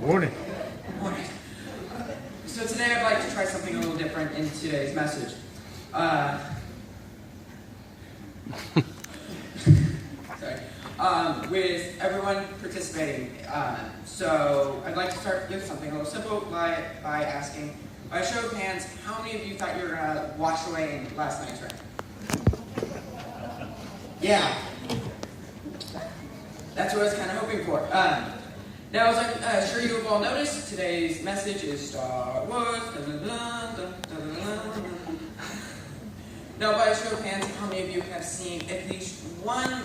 Morning. Morning. So today I'd like to try something a little different in today's message. With everyone participating. So I'd like to start with something a little simple by asking, by a show of hands, how many of you thought you were going to wash away in last night's rain? Yeah. That's what I was kind of hoping for. Now, as I'm sure you have all noticed, today's message is Star Wars. Now, by a show of hands, how many of you have seen at least one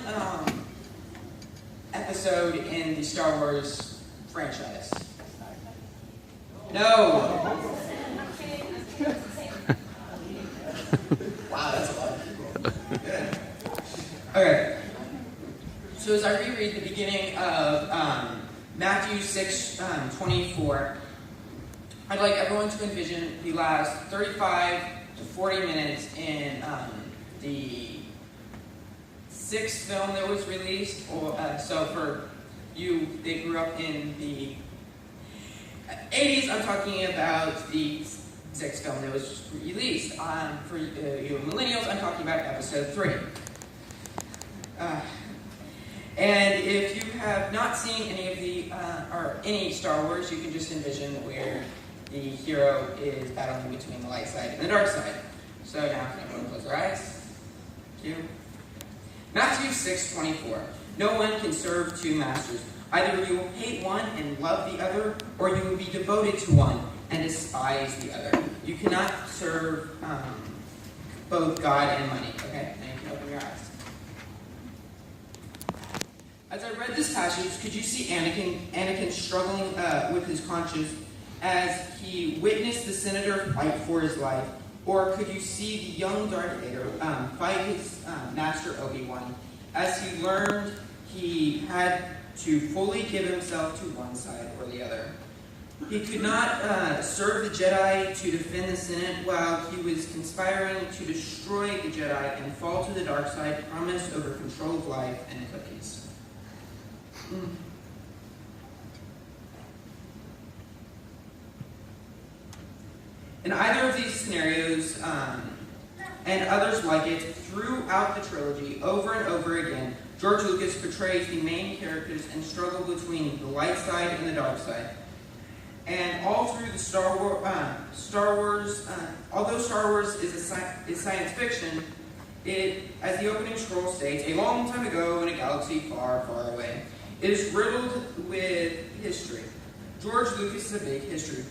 episode in the Star Wars franchise? No. Wow, that's a lot of people. Okay. So as I reread the beginning of Matthew 6:24, I'd like everyone to envision the last 35 to 40 minutes in the sixth film that was released. So for you that grew up in the 80s, I'm talking about the sixth film that was released. For you millennials, I'm talking about episode 3. And if you have not seen any of the, or any Star Wars, you can just envision where the hero is battling between the light side and the dark side. So now, can everyone close their eyes? Thank you. Matthew 6:24. No one can serve two masters. Either you will hate one and love the other, or you will be devoted to one and despise the other. You cannot serve both God and money. Okay, now you can open your eyes. As I read this passage, could you see Anakin struggling with his conscience as he witnessed the senator fight for his life? Or could you see the young Darth Vader fight his master Obi-Wan as he learned he had to fully give himself to one side or the other? He could not serve the Jedi to defend the Senate while he was conspiring to destroy the Jedi and fall to the dark side, promised over control of life and cookies. In either of these scenarios, and others like it, throughout the trilogy, over and over again, George Lucas portrays the main characters and struggle between the light side and the dark side. And all through the Star Wars, although Star Wars is science fiction, it, as the opening scroll states, a long time ago in a galaxy far, far away. It is riddled with history. George Lucas is a big history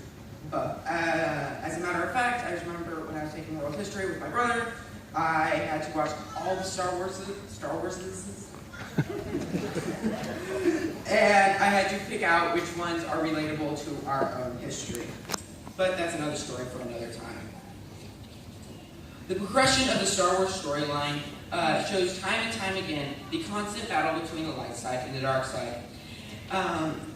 buff. As a matter of fact, I just remember when I was taking world history with my brother, I had to watch all the Star Wars, and I had to pick out which ones are relatable to our own history. But that's another story for another time. The progression of the Star Wars storyline shows time and time again the constant battle between the light side and the dark side,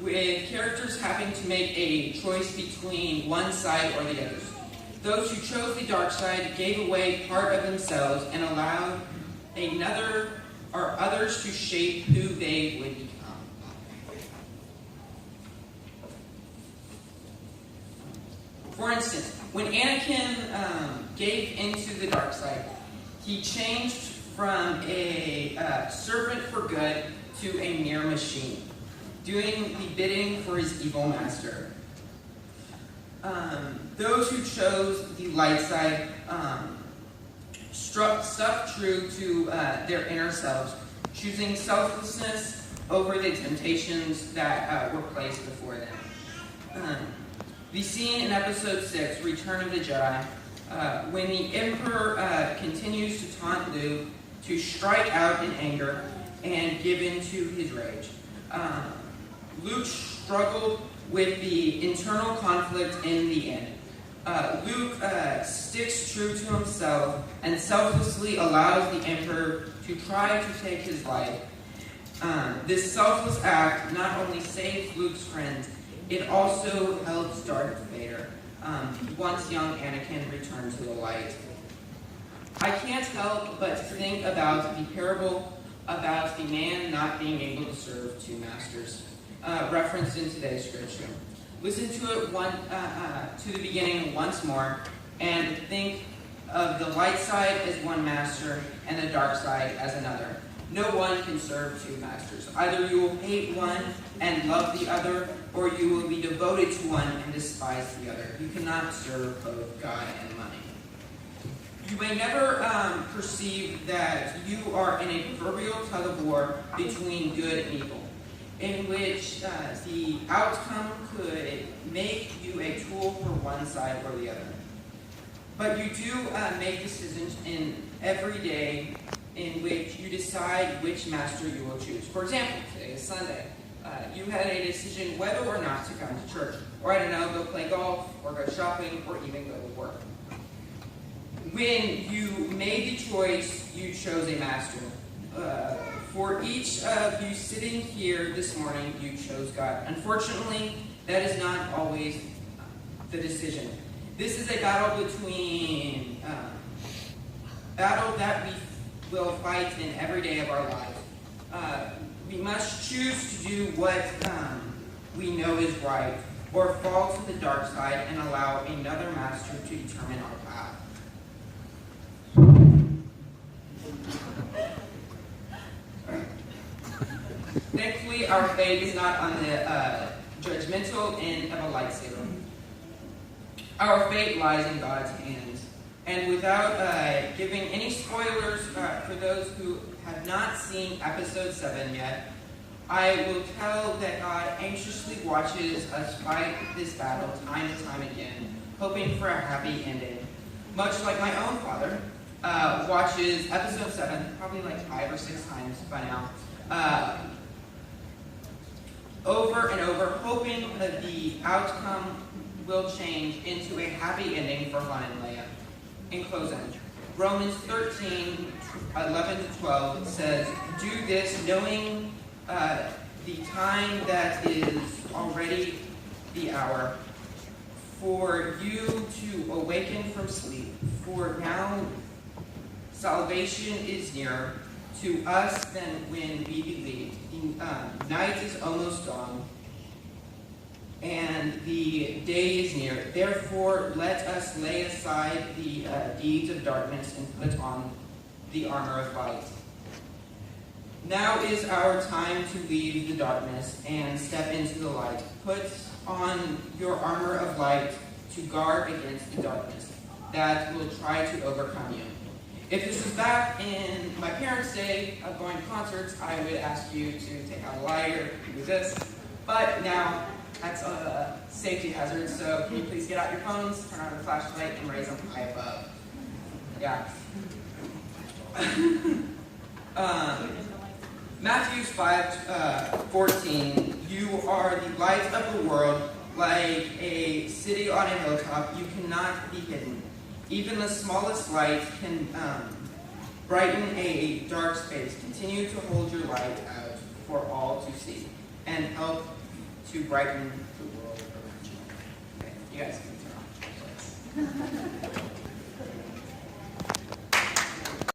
with characters having to make a choice between one side or the other. Those who chose the dark side gave away part of themselves and allowed others to shape who they would become. For instance, when Anakin gave into the dark side, he changed from a servant for good to a mere machine, doing the bidding for his evil master. Those who chose the light side stuck true to their inner selves, choosing selflessness over the temptations that were placed before them. The scene in Episode 6, Return of the Jedi, when the Emperor continues to taunt Luke to strike out in anger and give in to his rage. Luke struggled with the internal conflict in the end. Luke sticks true to himself and selflessly allows the Emperor to try to take his life. This selfless act not only saves Luke's friends, it also helps Darth Vader, once young Anakin returned to the light. I can't help but think about the parable about the man not being able to serve two masters. referenced in today's scripture. Listen to it to the beginning once more, and think of the light side as one master and the dark side as another. No one can serve two masters. Either you will hate one and love the other, or you will be devoted to one and despise the other. You cannot serve both God and money. You may never perceive that you are in a proverbial tug of war between good and evil, in which the outcome could make you a tool for one side or the other. But you do make decisions in every day in which you decide which master you will choose. For example, today is Sunday. You had a decision whether or not to come to church, or I don't know, go play golf, or go shopping, or even go to work. When you made the choice, you chose a master. For each of you sitting here this morning, you chose God. Unfortunately, that is not always the decision. This is a battle battle that we will fight in every day of our lives. We must choose to do what we know is right, or fall to the dark side and allow another master to determine our path. Thankfully, our fate is not on the judgmental end of a lightsaber. Our fate lies in God's hands. And without giving any spoilers for those who have not seen episode 7 yet, I will tell that God anxiously watches us fight this battle time and time again, hoping for a happy ending. Much like my own father watches episode 7 probably like 5 or 6 times by now, over and over, hoping that the outcome will change into a happy ending for Han and Leia. In closing, Romans 13:11-12 says, "Do this knowing the time that is already the hour for you to awaken from sleep. For now salvation is nearer to us than when we believed. The night is almost gone, and the day is near. Therefore, let us lay aside the deeds of darkness and put on the armor of light. Now is our time to leave the darkness and step into the light. Put on your armor of light to guard against the darkness that will try to overcome you." If this was back in my parents' day of going to concerts, I would ask you to take out a lighter, do this. But now, that's a safety hazard, so can you please get out your phones, turn on the flashlight, and raise them high above. Yeah. Matthew 5:14, "You are the light of the world, like a city on a hilltop. You cannot be hidden. Even the smallest light can brighten a dark space. Continue to hold your light out for all to see, and help to brighten the world around you." Okay, you guys can turn off.